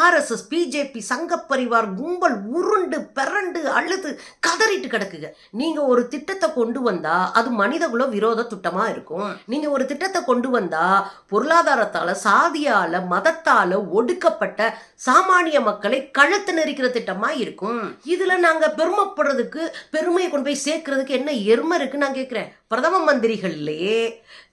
RSS BJP சங்க பரிவார் கும்பல் உருண்டு பிறண்டு அழுது கதறிட்டு கிடக்குங்க. நீங்க ஒரு திட்டத்தை கொண்டு வந்தா அது மனிதகுல விரோத திட்டமா இருக்கும். நீங்க ஒரு திட்டத்தை கொண்டு வந்தா பொருளாதாரத்தால சாதியால மதத்தால ஒடுக்கப்பட்ட சாமானிய மக்களை கழுத்து நெரிக்கிற திட்டமா இருக்கும். இதுல நாங்க பெருமைப்படுறதுக்கு பெருமையை கொண்டு போய் சேர்க்கறதுக்கு என்ன எருமை இருக்கு நான் கேட்கிறேன். பிரதம மந்திரிகள்லயே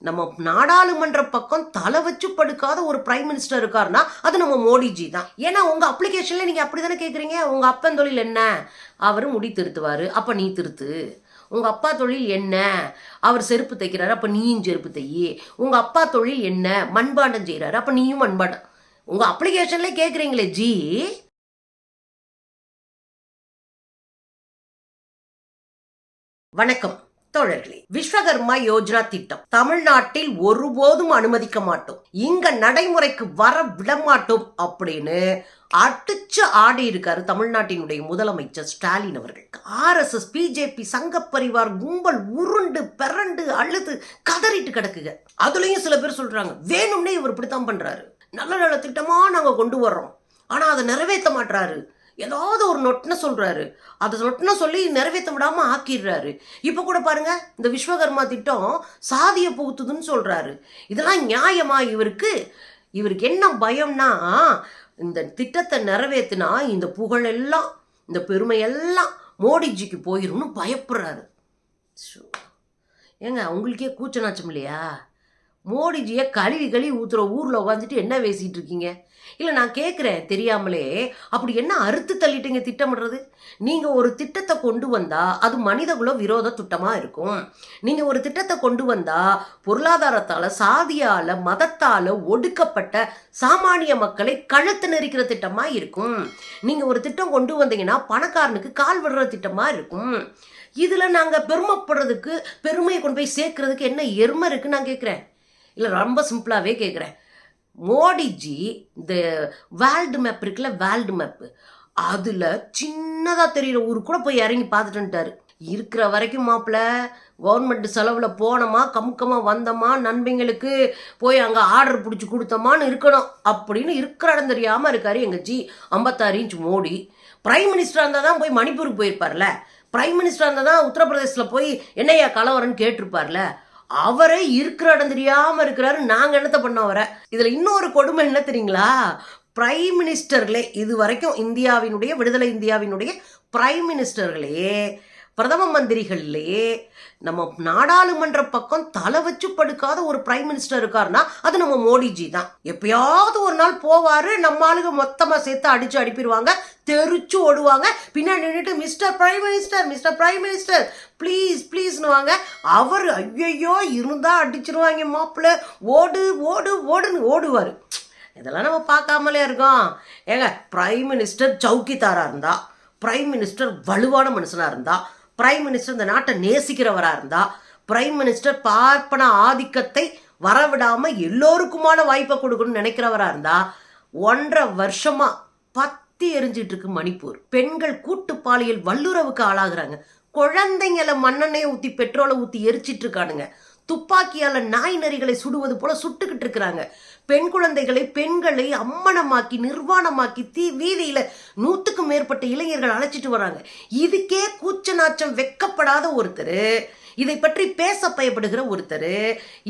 நம்ம நாடாளுமன்ற பக்கம் தலை வச்சு படுக்காத ஒரு பிரைம் மினிஸ்டர் இருக்காருன்னா அது நம்ம மோடிஜி தான். ஏன்னா உங்க அப்ளிகேஷன்ல நீங்க அப்படித்தானே கேட்குறீங்க. உங்க அப்பன் தொழில் என்ன? அவரு முடி திருத்துவாரு, அப்ப நீ திருத்து. உங்க அப்பா தொழில் என்ன? அவர் செருப்பு தைக்கிறாரு, அப்ப நீயும் செருப்பு தையி. உங்க அப்பா தொழில் என்ன? மண்பாண்டம் செய்யறாரு, அப்ப நீயும் மண்பாண்டம். உங்க அப்ளிகேஷன்ல கேட்குறீங்களே ஜி. வணக்கம் தோழர்களே. விஸ்வகர்மா யோஜனா திட்டம் தமிழ்நாட்டில் ஒருபோதும் அனுமதிக்க மாட்டோம், இங்க நடைமுறைக்கு வர விடமாட்டோம் அப்படின்னு அடிச்சு ஆடி இருக்காரு தமிழ்நாட்டினுடைய முதலமைச்சர் ஸ்டாலின் அவர்கள். ஆர்எஸ்எஸ் பிஜேபி சங்க பரிவார் கும்பல் உருண்டு பிறண்டு அழுது கதறிட்டு கிடக்குங்க. அதுலயும் சில பேர் சொல்றாங்க வேணும்னே இவர் இப்படித்தான் பண்றாரு, நல்ல நல்ல திட்டமா நாங்க கொண்டு வர்றோம், ஆனா அதை நிறைவேற்ற மாட்டாரு, ஏதாவது ஒரு நொட்டின சொல்றாரு, அதை நொட்டின சொல்லி நிறைவேற்ற விடாம ஆக்கிடுறாரு. இப்ப கூட பாருங்க, இந்த விஸ்வகர்மா திட்டம் சாதிய புகுத்துதுன்னு சொல்றாரு. இதெல்லாம் நியாயமா? இவருக்கு என்ன பயம்னா, இந்த திட்டத்தை நிறைவேற்றினா இந்த புகழெல்லாம் இந்த பெருமையெல்லாம் மோடிஜிக்கு போயிரும்னு பயப்படுறாரு. ஏங்க உங்களுக்கே கூச்ச நாச்சம் இல்லையா? மோடிஜியை கழுவி ஊத்துற ஊரில் உட்காந்துட்டு என்ன பேசிகிட்டு இருக்கீங்க? இல்லை நான் கேட்குறேன் தெரியாமலே, அப்படி என்ன அறுத்து தள்ளிட்டீங்க திட்டமிடுறது? நீங்கள் ஒரு திட்டத்தை கொண்டு வந்தால் அது மனிதகுல விரோத திட்டமாக இருக்கும். நீங்கள் ஒரு திட்டத்தை கொண்டு வந்தால் பொருளாதாரத்தால் சாதியால் மதத்தால் ஒடுக்கப்பட்ட சாமானிய மக்களை கழுத்து நெரிக்கிற திட்டமாக இருக்கும். நீங்கள் ஒரு திட்டம் கொண்டு வந்தீங்கன்னா பணக்காரனுக்கு கால் விடுற திட்டமாக இருக்கும். இதில் நாங்கள் பெருமைப்படுறதுக்கு பெருமையை கொண்டு போய் சேர்க்கறதுக்கு என்ன எருமை இருக்குன்னு நான் கேட்குறேன். இல்லை ரொம்ப சிம்பிளாகவே கேட்குறேன். மோடிஜி இந்த வேர்ல்டு மேப் இருக்குல்ல, வேர்ல்டு மேப்பு, அதில் சின்னதாக தெரிகிற ஊரு கூட போய் இறங்கி பார்த்துட்டுட்டாரு. இருக்கிற வரைக்கும் மாப்பிள்ள கவர்மெண்ட் செலவில் போனோமா கமுக்கமாக வந்தோமா நண்பங்களுக்கு போய் அங்கே ஆர்டர் பிடிச்சி கொடுத்தோமான்னு இருக்கணும் அப்படின்னு இருக்கிற இடம் தெரியாமல் இருக்காரு எங்கள் ஜி 56 இன்ச் மோடி. பிரைம் மினிஸ்டராக இருந்தால் தான் போய் மணிப்பூருக்கு போயிருப்பார்ல, பிரைம் மினிஸ்டராக இருந்தால் தான் உத்தரப்பிரதேசத்தில் போய் என்னையா கலவரன்னு கேட்டிருப்பார்ல. அவரே இருக்கிற இடம் தெரியாம இருக்கிறாரு. நாங்க என்னத்தை பண்ண வர? இதுல இன்னொரு கொடுமை என்ன தெரியுங்களா? பிரைம் மினிஸ்டர்களே இது வரைக்கும் இந்தியாவினுடைய விடுதலை இந்தியாவினுடைய பிரைம் மினிஸ்டர்களே பிரதம மந்திரிகள்லே நம்ம நாடாளுமன்ற பக்கம் தலை வச்சு படுக்காத ஒரு பிரைம் மினிஸ்டர் இருக்காருன்னா அது நம்ம மோடிஜி தான். எப்பயாவது ஒரு நாள் போவாரு, நம்ம ஆளுங்க மொத்தமா சேர்த்து அடிச்சு அனுப்பிடுவாங்க, தெரிச்சு ஓடுவாங்க, பின்னாடி நின்றுட்டு mister prime minister, mister prime minister please ப்ளீஸ்னுவாங்க. அவர் ஐயோ இருந்தா அடிச்சிருவாங்க மாப்பிள்ள, ஓடு ஓடு ஓடுன்னு ஓடுவார். இதெல்லாம் நம்ம பார்க்காமலே இருக்கோம். ஏங்க பிரைம் மினிஸ்டர் சவுக்கிதாரா இருந்தா, பிரைம் மினிஸ்டர் வலுவான மனுஷனா இருந்தா, பிரைம் மினிஸ்டர் இந்த நாட்டை நேசிக்கிறவராக இருந்தா, பிரைம் மினிஸ்டர் பார்ப்பன ஆதிக்கத்தை வரவிடாம எல்லோருக்குமான வாய்ப்பை கொடுக்கணும்னு நினைக்கிறவராக இருந்தா, 1.5 வருஷமா பத்தி எரிஞ்சிட்டு இருக்கு மணிப்பூர். பெண்கள் கூட்டு பாலியல் வல்லுறவுக்கு ஆளாகிறாங்க. குழந்தைங்களை மண்ணெண்ணெயை ஊற்றி பெட்ரோலை ஊற்றி எரிச்சிட்டு இருக்கானுங்க. துப்பாக்கியால நாய் நரிகளை சுடுவது போல சுட்டுக்கிட்டு இருக்கிறாங்க. பெண் குழந்தைகளை பெண்களை அம்மனமாக்கி நிர்வாணமாக்கி வீதியில 100க்கும் மேற்பட்ட இளைஞர்கள் அழைச்சிட்டு வராங்க. இதுக்கே கூச்ச நாச்சம் வெக்கப்படாத ஒருத்தர், இதை பற்றி பேச பயப்படுகிற ஒருத்தர்,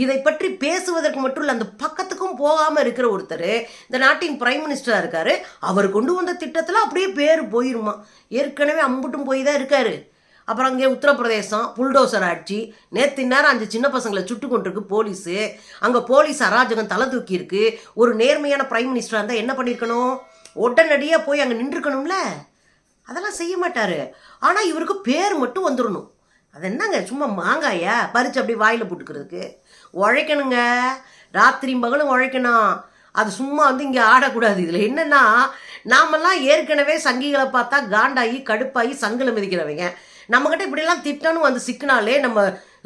இதை பற்றி பேசுவதற்கு மட்டும் இல்லை அந்த பக்கத்துக்கும் போகாம இருக்கிற ஒருத்தர் இந்த நாட்டின் பிரைம் மினிஸ்டரா இருக்காரு. அவர் கொண்டு வந்த திட்டத்துல அப்படியே பேரு போயிருமா. ஏற்கனவே அம்புட்டும் போய் தான் இருக்காரு. அப்புறம் அங்கே உத்தரப்பிரதேசம் புல்டோசர் ஆட்சி, நேற்று நேரம் 5 சின்ன பசங்களை சுட்டு கொண்டிருக்கு போலீஸு. அங்கே போலீஸ் அராஜகம் தலை தூக்கி இருக்கு. ஒரு நேர்மையான பிரைம் மினிஸ்டராக இருந்தால் என்ன பண்ணியிருக்கணும்? உடனடியாக போய் அங்கே நின்றுக்கணும்ல. அதெல்லாம் செய்ய மாட்டார். ஆனால் இவருக்கு பேர் மட்டும் வந்துடணும். அது என்னங்க சும்மா மாங்காயா பறித்து அப்படி வாயில் போட்டுக்கிறதுக்கு? உழைக்கணுங்க, ராத்திரி பகலும் உழைக்கணும். அது சும்மா இங்கே ஆடக்கூடாது. இதில் என்னென்னா, நாமெல்லாம் ஏற்கனவே சங்கிகளை பார்த்தா காண்டாகி கடுப்பாகி சங்கில மிதிக்கிறவங்க. நம்மக்கிட்ட இப்படிலாம் திட்டணும் வந்து சிக்கினாலே நம்ம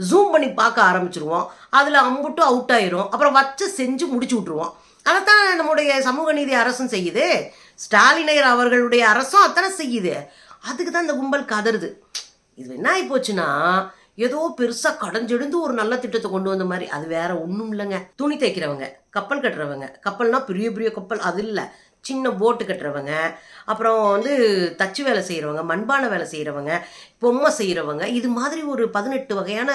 ஜூம் பண்ணி பார்க்க ஆரம்பிச்சிருவோம். அதில் அம்புட்டு அவுட் ஆயிரும். அப்புறம் வச்சு செஞ்சு முடிச்சு விட்ருவோம். அதைத்தான் நம்முடைய சமூக நீதி அரசும் செய்யுது, ஸ்டாலினையர் அவர்களுடைய அரசும் அத்தனை செய்யுது. அதுக்கு தான் இந்த கும்பல் கதறுது. இது என்ன ஆகி போச்சுன்னா, ஏதோ பெருசாக கடைஞ்செடுந்து ஒரு நல்ல திட்டத்தை கொண்டு வந்த மாதிரி. அது வேற ஒன்றும் இல்லைங்க. துணி தைக்கிறவங்க, கப்பல் கட்டுறவங்க, கப்பல்னா பெரிய பெரிய கப்பல் அது இல்லை, சின்ன போட்டு கட்டுறவங்க, அப்புறம் வந்து தச்சு வேலை செய்கிறவங்க, மண்பானை வேலை செய்கிறவங்க, பொம்மை செய்கிறவங்க, இது மாதிரி ஒரு 18 வகையான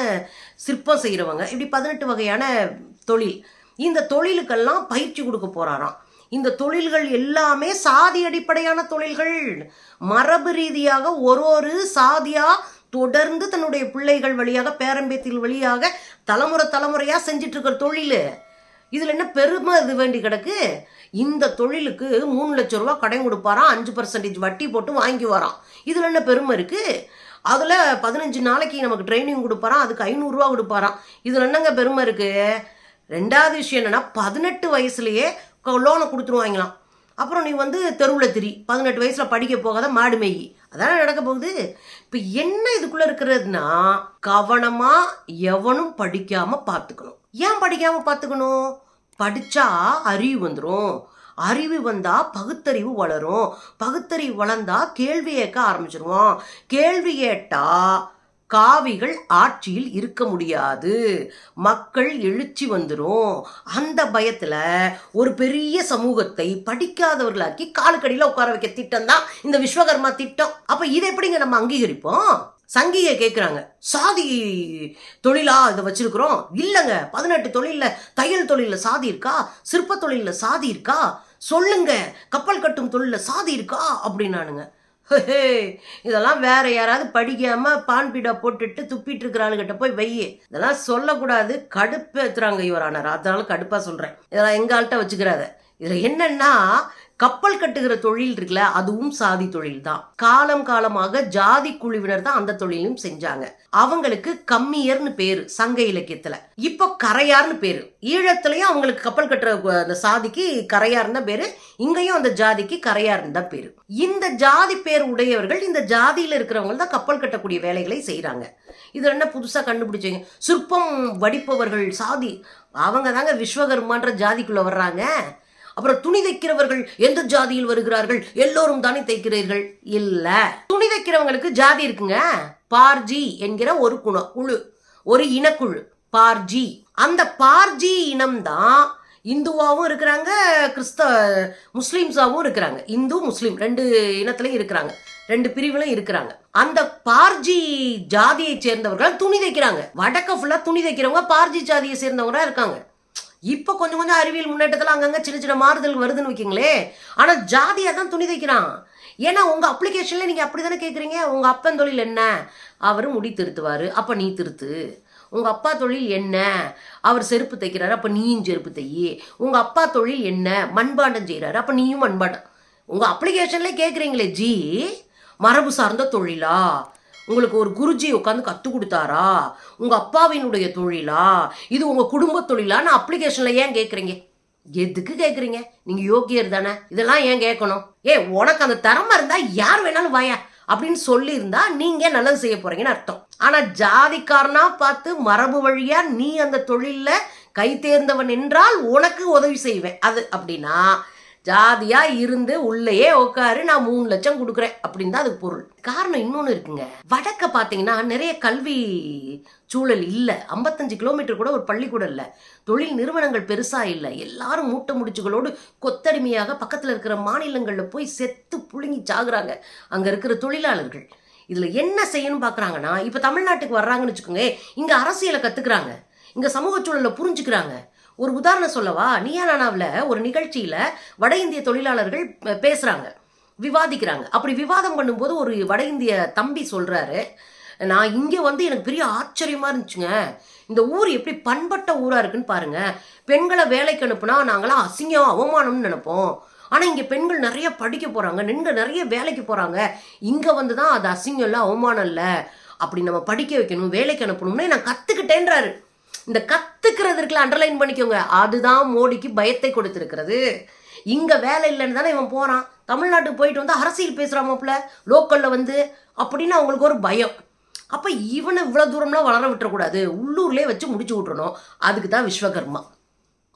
சிற்பம் செய்கிறவங்க, இப்படி 18 வகையான தொழில். இந்த தொழிலுக்கெல்லாம் பயிற்சி கொடுக்க போகிறாராம். இந்த தொழில்கள் எல்லாமே சாதி அடிப்படையான தொழில்கள். மரபு ரீதியாக ஒரு சாதியா தொடர்ந்து தன்னுடைய பிள்ளைகள் வழியாக, பேரம்பேத்திகள் வழியாக தலைமுறையாக செஞ்சிட்டு இருக்கிற தொழில். இதில் என்ன பெருமை இது வேண்டி கிடக்கு? இந்த தொழிலுக்கு 3 லட்சம் ரூபா கடன் கொடுப்பாராம், 5% வட்டி போட்டு வாங்கி வரான். இதில் என்ன பெருமை இருக்குது? அதில் 15 நாளைக்கு நமக்கு ட்ரைனிங் கொடுப்பாராம், அதுக்கு 500 ரூபா கொடுப்பாராம். இதில் என்னங்க பெருமை இருக்குது? ரெண்டாவது விஷயம் என்னென்னா, 18 வயசுலேயே லோனை கொடுத்துருவாங்களாம். அப்புறம் நீ வந்து தெருவில் திரி, 18 வயசில் படிக்க போகாத, மாடு மேயி. அதானே நடக்க போகுது. இப்போ என்ன இதுக்குள்ளே இருக்கிறதுனா, கவனமாக எவனும் படிக்காமல் பார்த்துக்கணும். ஏன் படிக்காமல் பார்த்துக்கணும்? படித்தா அறிவு வந்துடும். அறிவு வந்தால் பகுத்தறிவு வளரும். பகுத்தறிவு வளர்ந்தா கேள்வி கேட்க ஆரம்பிச்சிருவோம். கேள்வி கேட்டால் காவிகள் ஆட்சியில் இருக்க முடியாது, மக்கள் எழுச்சி வந்துடும். அந்த பயத்தில் ஒரு பெரிய சமூகத்தை படிக்காதவர்களாக்கி காலுக்கடியில் உட்கார வைக்க திட்டம் தான் இந்த விஸ்வகர்மா திட்டம். அப்போ இதை எப்படிங்க நம்ம அங்கீகரிப்போம்? சங்கியை கேட்குறாங்க, சாதி தொழிலா இதை வச்சிருக்கிறோம்? இல்லைங்க, 18 தொழிலில், தையல் தொழிலில் சாதி இருக்கா? சிற்ப தொழிலில் சாதி இருக்கா? சொல்லுங்க. கப்பல் கட்டும் தொழிலில் சாதி இருக்கா அப்படின்னானுங்க. இதெல்லாம் வேற யாராவது படிக்காம பான் பீடா போட்டுட்டு துப்பிட்டு இருக்கிற ஆளுகிட்ட போய் வையே. இதெல்லாம் சொல்லக்கூடாது, கடுப்பேத்துறாங்க இவரானார். அதனால கடுப்பா சொல்றேன். இதெல்லாம் எங்க ஆள்கிட்ட வச்சுக்கிறாத. இதுல என்னன்னா, கப்பல் கட்டுகிற தொழில் இருக்குல்ல, அதுவும் சாதி தொழில் தான். காலமாக ஜாதி குழுவினர் தான் அந்த தொழிலும் செஞ்சாங்க. அவங்களுக்கு கம்மியர்னு பேரு சங்க இலக்கியத்துல. இப்போ கரையார்னு பேரு. ஈழத்துலயும் அவங்களுக்கு கப்பல் கட்டுற அந்த சாதிக்கு கரையார்னு பேரு, இங்கேயும் அந்த ஜாதிக்கு கரையார்னு தான் பேரு. இந்த ஜாதி பேர் உடையவர்கள், இந்த ஜாதியில இருக்கிறவங்க தான் கப்பல் கட்டக்கூடிய வேலைகளை செய்யறாங்க. இது என்ன புதுசா கண்டுபிடிச்சீங்க? சிற்பம் வடிப்பவர்கள் சாதி, அவங்க தாங்க விஸ்வகர்மான்ற ஜாதிக்குள்ள வர்றாங்க. அப்புறம் துணி தைக்கிறவர்கள் எந்த ஜாதியில் வருகிறார்கள்? எல்லோரும் தானே தைக்கிறீர்கள்? இல்ல, துணி தைக்கிறவங்களுக்கு ஜாதி இருக்குங்க. பார்ஜி என்கிற ஒரு குழு, ஒரு இனக்குழு பார்ஜி. அந்த பார்ஜி இனம்தான் இந்துவாகவும் இருக்கிறாங்க, முஸ்லிம்ஸாவும் இருக்கிறாங்க. இந்து முஸ்லீம் 2 இனத்திலையும் இருக்கிறாங்க, 2 பிரிவுலையும் இருக்கிறாங்க. அந்த பார்ஜி ஜாதியை சேர்ந்தவர்கள் துணி தைக்கிறாங்க. வடக்க ஃபுல்லா துணி தைக்கிறவங்க பார்ஜி ஜாதியை சேர்ந்தவங்க இருக்காங்க. இப்போ கொஞ்சம் அறிவியல் முன்னேற்றத்தில் அங்கங்கே சின்ன மாறுதல் வருதுன்னு வைக்கிங்களே. ஆனால் ஜாதியாக தான் துணி தைக்கிறான். ஏன்னா உங்கள் அப்ளிகேஷனில் நீங்கள் அப்படி தானே கேட்குறீங்க. உங்கள் அப்பன் தொழில் என்ன? அவர் முடி திருத்துவார், அப்போ நீ திருத்து. உங்கள் அப்பா தொழில் என்ன? அவர் செருப்பு தைக்கிறாரு, அப்போ நீயும் செருப்பு தையி. உங்கள் அப்பா தொழில் என்ன? மண்பாண்டம் செய்கிறாரு, அப்போ நீயும் மண்பாண்டம். உங்கள் அப்ளிகேஷன்லேயே கேட்குறீங்களே ஜி, மரபு சார்ந்த தொழிலா? உங்களுக்கு ஒரு குருஜி உட்காந்து கற்றுக் கொடுத்தாரா? உங்கள் அப்பாவினுடைய தொழிலா? இது உங்கள் குடும்ப தொழிலான்னு அப்ளிகேஷனில் ஏன் கேட்குறீங்க? எதுக்கு கேட்குறீங்க? நீங்கள் யோகியர் தானே, இதெல்லாம் ஏன் கேட்கணும்? உனக்கு அந்த திறமை இருந்தால் யார் வேணாலும் வாயா அப்படின்னு சொல்லியிருந்தா நீங்கள் நல்லது செய்ய போகிறீங்கன்னு அர்த்தம். ஆனால் ஜாதிக்காரனா பார்த்து மரபு வழியாக நீ அந்த தொழிலில் கை தேர்ந்தவன் என்றால் உனக்கு உதவி செய்வேன். அது அப்படின்னா ஜாதியா இருந்து உள்ளேயே உட்காரு, நான் 3 லட்சம் கொடுக்குறேன் அப்படின்னு தான் அதுக்கு பொருள். காரணம் இன்னொன்று இருக்குங்க. வடக்க பார்த்தீங்கன்னா நிறைய கல்வி சூழல் இல்லை. 55 கிலோமீட்டர் கூட ஒரு பள்ளிக்கூடம் இல்லை. தொழில் நிறுவனங்கள் பெருசா இல்லை. எல்லாரும் மூட்டை முடிச்சுகளோடு கொத்தடிமையாக பக்கத்தில் இருக்கிற மாநிலங்களில் போய் செத்து புழுங்கி சாகுறாங்க அங்கே இருக்கிற தொழிலாளர்கள். இதில் என்ன செய்யணும் பார்க்குறாங்கன்னா, இப்போ தமிழ்நாட்டுக்கு வர்றாங்கன்னு வச்சுக்கோங்க, இங்கே அரசியலை கற்றுக்குறாங்க, இங்கே சமூக சூழலை புரிஞ்சுக்கிறாங்க. ஒரு உதாரணம் சொல்லவா? நீயா நானாவில் ஒரு நிகழ்ச்சியில் வட இந்திய தொழிலாளர்கள் பேசுகிறாங்க, விவாதிக்கிறாங்க. அப்படி விவாதம் பண்ணும்போது ஒரு வட இந்திய தம்பி சொல்கிறாரு, நான் இங்கே வந்து எனக்கு பெரிய ஆச்சரியமாக இருந்துச்சுங்க, இந்த ஊர் எப்படி பண்பட்ட ஊராக இருக்குன்னு பாருங்கள். பெண்களை வேலைக்கு அனுப்புனா நாங்களாம் அசிங்கம் அவமானம்னு நினைப்போம். ஆனால் இங்கே பெண்கள் நிறைய படிக்க போகிறாங்க, நிறைய வேலைக்கு போகிறாங்க. இங்கே வந்து தான் அது அசிங்கம் இல்லை, அவமானம் இல்லை. அப்படி நம்ம படிக்க வைக்கணும், வேலைக்கு அனுப்பணும்னு நான் கற்றுக்கிட்டேன்றாரு. இந்த கத்துக்கிறதுக்குள்ள அண்டர்லைன் பண்ணிக்கோங்க. அதுதான் மோடிக்கு பயத்தை கொடுத்திருக்கிறது. இங்க வேலை இல்லைன்னு தானே இவன் போறான். தமிழ்நாட்டுக்கு போயிட்டு வந்து அரசியல் பேசுறாமப்ல லோக்கல்ல வந்து அப்படின்னு அவங்களுக்கு ஒரு பயம். அப்ப இவனை இவ்வளவு தூரம்லாம் வளர விட்டுறக்கூடாது, உள்ளூர்லேயே வச்சு முடிச்சு விட்டுறணும். அதுக்கு தான் விஸ்வகர்மா.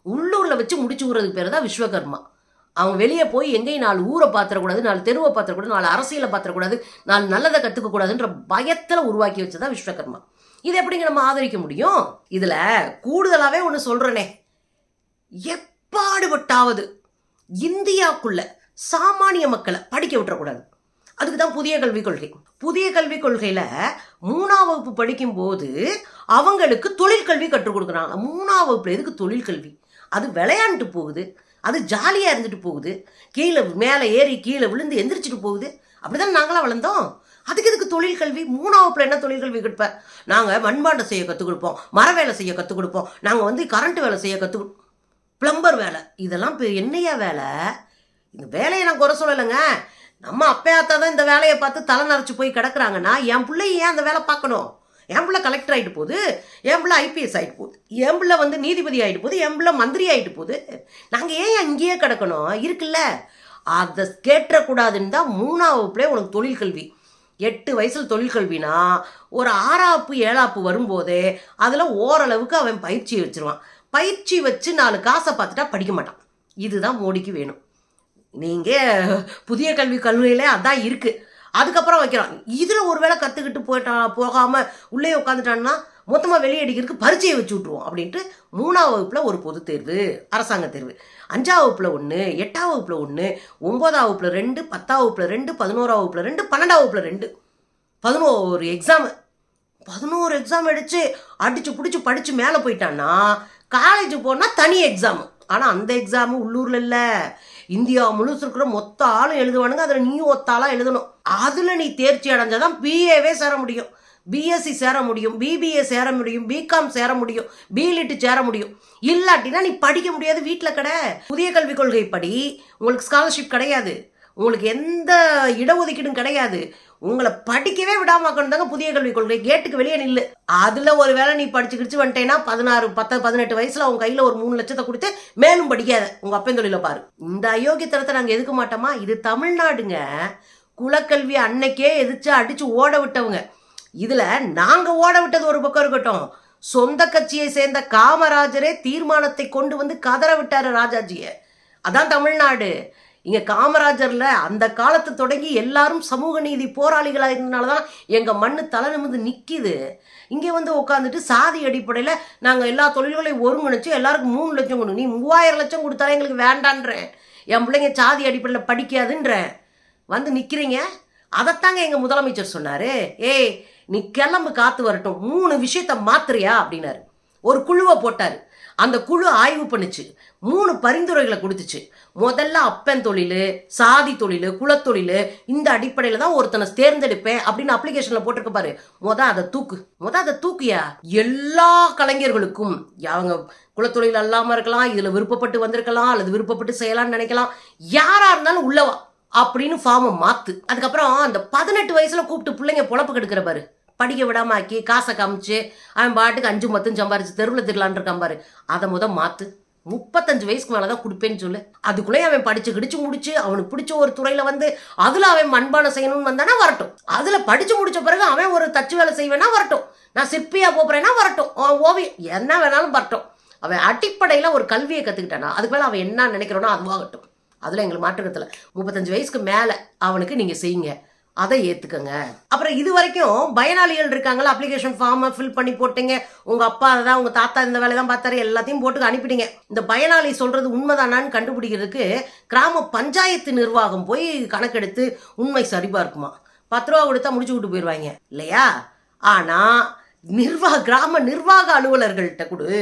உள்ளூர்ல வச்சு முடிச்சு விடுறதுக்கு பேர் தான் விஸ்வகர்மா. அவங்க வெளியே போய் எங்கேயும் 4 ஊரை பார்த்துடக்கூடாது, 4 தெருவை பார்த்துடக்கூடாது, 4 அரசியலை பார்த்துடக்கூடாது, 4 நல்லதை கற்றுக்க கூடாதுன்ற பயத்தில் உருவாக்கி வச்சதான் விஸ்வகர்மா. இது எப்படிங்க நம்ம ஆதரிக்க முடியும்? இதில் கூடுதலாகவே ஒன்று சொல்கிறேனே, எப்பாடுபட்டாவது இந்தியாவுக்குள்ள சாமானிய மக்களை படிக்க விட்டுறக்கூடாது. அதுக்கு தான் புதிய கல்விக் கொள்கை. புதிய கல்விக் கொள்கையில் 3ஆம் வகுப்பு படிக்கும்போது அவங்களுக்கு தொழிற்கல்வி கற்றுக் கொடுக்குறாங்க. 3ஆம் வகுப்புல எதுக்கு தொழிற்கல்வி? அது விளையாண்டுட்டு போகுது, அது ஜாலியாக இருந்துட்டு போகுது, கீழே மேலே ஏறி கீழே விழுந்து எந்திரிச்சிட்டு போகுது. அப்படிதான் நாங்களாம் வளர்ந்தோம். அதுக்கு எதுக்கு தொழிற்கல்வி? 3ஆம் வகுப்புல என்ன தொழிற்கல்வி கொடுப்பேன்? நாங்கள் மண்பாண்டம் செய்ய கற்றுக் கொடுப்போம், மர வேலை செய்ய கற்றுக் கொடுப்போம், நாங்கள் கரண்ட் வேலை செய்ய கற்றுக் பிளம்பர் வேலை. இதெல்லாம் என்னையா வேலை? இந்த வேலையை நான் குறை சொல்லலைங்க. நம்ம அப்பயாத்தா தான் இந்த வேலையை பார்த்து தலை நரைச்சி போய் கிடக்குறாங்கன்னா என் பிள்ளைய ஏன் அந்த வேலை பார்க்கணும்? என் பிள்ளை கலெக்டர் ஆகிட்டு போகுது, என் பிள்ளை ஐபிஎஸ் ஆகிட்டு போகுது, என் பிள்ளை நீதிபதி ஆகிட்டு போகுது, என் பிள்ளை மந்திரி ஆகிட்டு போகுது. நாங்கள் ஏன் அங்கேயே கிடக்கணும்? இருக்குல்ல, அதை கேட்டக்கூடாதுன்னு தான் 3ஆம் வகுப்புலேயே உனக்கு தொழிற்கல்வி. 8 வயசில் தொழிற்கல்வினா ஒரு 6ஆப்பு 7ஆப்பு வரும்போதே அதில் ஓரளவுக்கு அவன் பயிற்சியை வச்சுருவான். பயிற்சி வச்சு 4 காசை பார்த்துட்டா படிக்க மாட்டான். இதுதான் மோடிக்கு வேணும். நீங்கள் புதிய கல்விக் கொள்கையிலே அதான் இருக்குது. அதுக்கப்புறம் வைக்கிறான். இதில் ஒரு வேளை கற்றுக்கிட்டு போகாமல் உள்ளே உட்காந்துட்டான்னா மொத்தமாக வெளியடிக்கிறதுக்கு பரீட்சையை வச்சு விட்ருவோம் அப்படின்ட்டு 3ஆம் வகுப்பில் ஒரு பொது தேர்வு, அரசாங்க தேர்வு, 5ஆம் வகுப்பில் 1, 8ஆம் வகுப்பில் 1, 9ஆம் வகுப்பில் 2, 10ஆம் வகுப்பில் 2, 11ஆம் வகுப்பில் 2, 12ஆம் வகுப்பில் 2, 11 எக்ஸாமு. 11 எக்ஸாம் அடித்து பிடிச்சி படித்து மேலே போயிட்டான்னா காலேஜ் போனால் தனி எக்ஸாமு. ஆனால் அந்த எக்ஸாமு உள்ளூரில் இல்லை, இந்தியா முழுசு இருக்கிற மொத்த ஆளும் எழுதுவானுங்க. அதில் நீயும் ஒத்தாளாக எழுதணும். அதில் நீ தேர்ச்சி அடைஞ்சாதான் பிஏவே சேர முடியும், பிஎஸ்சி சேர முடியும், பிபிஏ சேர முடியும், பிகாம் சேர முடியும், பிலிட் சேர முடியும். இல்லாட்டினா நீ படிக்க முடியாது, வீட்டில் கடை. புதிய கல்விக் கொள்கை படி உங்களுக்கு ஸ்காலர்ஷிப் கிடையாது, உங்களுக்கு எந்த இடஒதுக்கீடும் கிடையாது, உங்களை படிக்கவே விடாமக்கணும் தாங்க புதிய கல்விக் கொள்கை. கேட்டுக்கு வெளியே நில்லு. அதில் ஒரு வேளை நீ படிச்சு கிடிச்சு வந்துட்டேன்னா 16, 10, 18 வயசில் உங்க கையில் ஒரு 3 லட்சத்தை கொடுத்து மேலும் படிக்காத, உங்கள் அப்பன் தொழில பாரு. இந்த அயோக்கியத்தனத்தை நாங்கள் எதுக்க மாட்டோமா? இது தமிழ்நாடுங்க. குலக்கல்வி அன்னைக்கே எதிர்த்து அடித்து ஓட விட்டவங்க. இதில் நாங்கள் ஓட விட்டது ஒரு பக்கம் இருக்கட்டும், சொந்த கட்சியை சேர்ந்த காமராஜரே தீர்மானத்தை கொண்டு வந்து கதற விட்டாரு ராஜாஜியை. அதான் தமிழ்நாடு. இங்கே காமராஜரில் அந்த காலத்தை தொடங்கி எல்லாரும் சமூக நீதி போராளிகளாக இருந்தனால தான் எங்கள் மண் தலை நிமிர்ந்து நிற்கிது. இங்கே உட்காந்துட்டு சாதி அடிப்படையில் நாங்கள் எல்லா தொழில்களையும் ஒருங்கிணைச்சு எல்லாருக்கும் 3 லட்சம் கொடு, நீ 3000 லட்சம் கொடுத்தாலே எங்களுக்கு வேண்டான்றேன், என் பிள்ளைங்க சாதி அடிப்படையில் படிக்காதுன்றேன் நிற்கிறீங்க. அதைத்தாங்க எங்கள் முதலமைச்சர் சொன்னார். ஏய் நீ கிளம்பு, காத்து வரட்டும், 3 விஷயத்தை மாத்திரையா அப்படின்னாரு. ஒரு குழுவை போட்டார். அந்த குழு ஆய்வு பண்ணுச்சு, 3 பரிந்துரைகளை கொடுத்துச்சு. முதல்ல அப்பன் தொழில், சாதி தொழில், குலத்தொழில், இந்த அடிப்படையில் தான் ஒருத்தனை தேர்ந்தெடுப்பேன் அப்படின்னு அப்ளிகேஷனில் போட்டிருக்க பாரு. அதை தூக்கியா. எல்லா கலைஞர்களுக்கும், அவங்க குலத்தொழில் அல்லாமல் இருக்கலாம், இதில் விருப்பப்பட்டு வந்திருக்கலாம், அல்லது விருப்பப்பட்டு செய்யலாம்னு நினைக்கலாம், யாராக இருந்தாலும் உள்ளவா அப்படின்னு ஃபார்மை மாற்று. அதுக்கப்புறம் அந்த 18 வயசில் கூப்பிட்டு பிள்ளைங்க பொழப்பு கெடுக்கிற பாரு, படிக்க விடாம ஆக்கி காசை காமிச்சு அவன் பாட்டுக்கு 5 10 சம்பாரிச்சு தெருவில் திருலான் இருக்கான் பாரு, அதை மாற்று. 35 வயசுக்கு மேலே தான் கொடுப்பேன்னு சொல்லு. அதுக்குள்ளே அவன் படிச்சு கிடிச்சு முடிச்சு அவனுக்கு பிடிச்ச ஒரு துறையில் அதில் அவன் மண்பானை செய்யணும்னு வந்தானா வரட்டும். அதில் படித்து முடித்த பிறகு அவன் ஒரு தச்சு வேலை செய்வேன்னா வரட்டும், நான் சிற்பியாக போகிறேன்னா வரட்டும், ஓவியம் என்ன வேணாலும் வரட்டும். அவன் அடிப்படையில் ஒரு கல்வியை கற்றுக்கிட்டானா அதுக்கு மேலே அவன் என்ன நினைக்கிறானோ அதுவாகட்டும். அதில் எங்களுக்கு மாற்றுக்கத்தில் 35 வயசுக்கு மேலே அவனுக்கு நீங்கள் செய்யுங்க, அதை ஏற்றுக்கங்க. அப்புறம் இது வரைக்கும் பயனாளிகள் இருக்காங்களா, அப்ளிகேஷன் ஃபார்மை ஃபில் பண்ணி போட்டீங்க, உங்கள் அப்பா தான் உங்கள் தாத்தா இந்த வேலை தான் பார்த்தாரு, எல்லாத்தையும் போட்டு அனுப்பிட்டீங்க. இந்த பயனாளி சொல்கிறது உண்மைதானான்னு கண்டுபிடிக்கிறதுக்கு கிராம பஞ்சாயத்து நிர்வாகம் போய் கணக்கெடுத்து உண்மை சரிபார்க்குமா. 10 ரூபா கொடுத்தா முடிச்சு விட்டு போயிடுவாங்க இல்லையா? ஆனால் கிராம நிர்வாக அலுவலர்கள்ட்ட கொடு.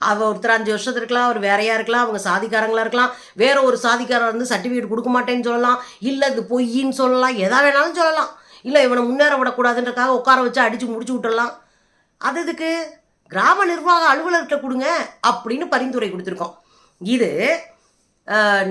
அவள் ஒருத்தர் 5 வருஷத்துக்கு இருக்கலாம், அவர் வேறையாக இருக்கலாம், அவங்க சாதிக்காரங்களாக இருக்கலாம், வேற ஒரு சாதிக்காரர் சர்டிஃபிகேட் கொடுக்க மாட்டேன்னு சொல்லலாம், இல்லை இது பொய்ன்னு சொல்லலாம், எதா வேணாலும் சொல்லலாம். இல்லை இவனை முன்னேற விடக்கூடாதுன்றக்காக உட்கார வச்சு அடித்து முடிச்சு விட்டுடலாம். அது இதுக்கு கிராம நிர்வாக அலுவலர்கிட்ட கொடுங்க அப்படின்னு பரிந்துரை கொடுத்துருக்கோம். இது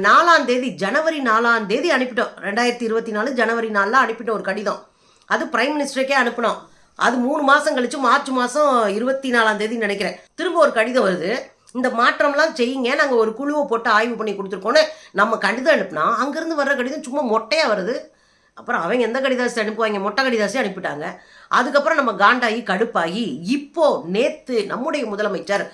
4ஆம் தேதி ஜனவரி 4ஆம் தேதி அனுப்பிட்டோம். 2024 ஜனவரி 4 அனுப்பிட்டோம் ஒரு கடிதம். அது பிரைம் மினிஸ்டருக்கே அனுப்பினோம். அது 3 மாதம் கழிச்சு மார்ச் மாதம் 24ஆம் தேதி நினைக்கிறேன் திரும்ப ஒரு கடிதம் வருது. இந்த மாற்றம்லாம் செய்யுங்க, நாங்கள் ஒரு குழுவை போட்டு ஆய்வு பண்ணி கொடுத்துருக்கோன்னு நம்ம கடிதம் அனுப்புனா அங்கேருந்து வர்ற கடிதம் சும்மா மொட்டையாக வருது. அப்புறம் அவங்க எந்த கடிதாசி அனுப்புவாங்க, மொட்டை கடிதாசி அனுப்பிட்டாங்க. அதுக்கப்புறம் நம்ம காண்டாகி கடுப்பாகி இப்போ நேற்று நம்முடைய முதலமைச்சர்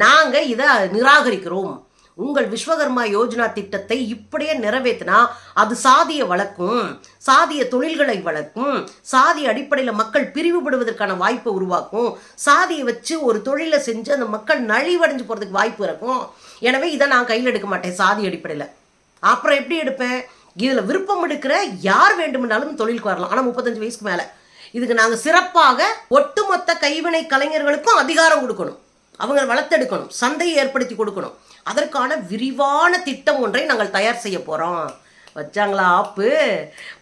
நாங்கள் இதை நிராகரிக்கிறோம், உங்கள் விஸ்வகர்மா யோஜனா திட்டத்தை இப்படியே நிறைவேற்றினா அது சாதியை வளர்க்கும், சாதிய தொழில்களை வளர்க்கும், சாதி அடிப்படையில் மக்கள் பிரிவுபடுவதற்கான வாய்ப்பை உருவாக்கும், சாதியை வச்சு ஒரு தொழிலை செஞ்சு அந்த மக்கள் நலிவடைஞ்சு போகிறதுக்கு வாய்ப்பு இருக்கும். எனவே இதை நான் கையில் எடுக்க மாட்டேன் சாதி அடிப்படையில். அப்புறம் எப்படி எடுப்பேன்? இதில் விருப்பம் எடுக்கிற யார் வேண்டுமென்றாலும் தொழிலுக்கு வரலாம். ஆனால் 35 வயசுக்கு மேலே. இதுக்கு நாங்கள் சிறப்பாக ஒட்டுமொத்த கைவினை கலைஞர்களுக்கும் அதிகாரம் கொடுக்கணும், அவங்க வளர்த்தெடுக்கணும், சந்தையை ஏற்படுத்தி கொடுக்கணும். அதற்கான விரிவான திட்டம் ஒன்றை நாங்கள் தயார் செய்ய போகிறோம். வச்சாங்களா ஆப்பு?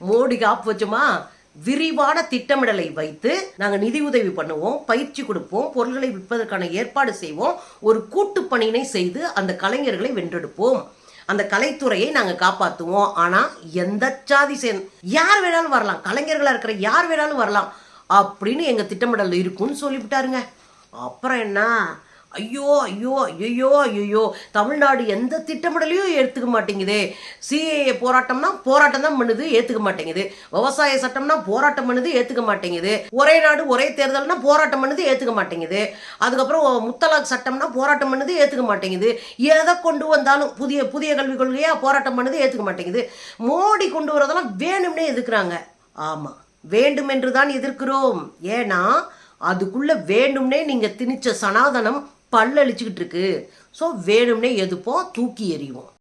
மோடிக்கு ஆப்பு வச்சோமா? விரிவான திட்டமிடலை வைத்து நாங்கள் நிதி உதவி பண்ணுவோம், பயிற்சி கொடுப்போம், பொருள்களை விற்பதற்கான ஏற்பாடு செய்வோம், ஒரு கூட்டு பணியினை செய்து அந்த கலைஞர்களை வென்றெடுப்போம், அந்த கலைத்துறையை நாங்கள் காப்பாற்றுவோம். ஆனால் எந்த சாதி யார் வேணாலும் வரலாம், கலைஞர்களாக இருக்கிற யார் வேணாலும் வரலாம் அப்படின்னு எங்கள் திட்டமிடல் இருக்குன்னு சொல்லிவிட்டாருங்க. அப்புறம் என்ன? ஐயோ ஐயோ ஐயோ ஐயோ, தமிழ்நாடு எந்த திட்டமிடலையும் ஏற்றுக்க மாட்டேங்குது. சிஏஏ போராட்டம்னா போராட்டம் தான் பண்ணுது, ஏற்றுக்க மாட்டேங்குது. விவசாய சட்டம்னா போராட்டம் பண்ணுது, ஏற்றுக்க மாட்டேங்குது. ஒரே நாடு ஒரே தேர்தல்னா போராட்டம் பண்ணுது, ஏற்றுக்க மாட்டேங்குது. அதுக்கப்புறம் முத்தலாக் சட்டம்னா போராட்டம் பண்ணுது, ஏற்றுக்க மாட்டேங்குது. எதை கொண்டு வந்தாலும் புதிய புதிய கல்விக் கொள்கையா போராட்டம் பண்ணுது, ஏற்றுக்க மாட்டேங்குது. மோடி கொண்டு வரதெல்லாம் வேணும்னே எதிர்க்கிறாங்க. ஆமாம், வேண்டும் என்று தான் எதிர்க்கிறோம். ஏன்னா அதுக்குள்ள வேணும்னே நீங்கள் திணிச்ச சனாதனம் பல்லழிச்சுக்கிட்டு இருக்கு. ஸோ வேணும்னே எதுப்போம், தூக்கி எறிவோம்.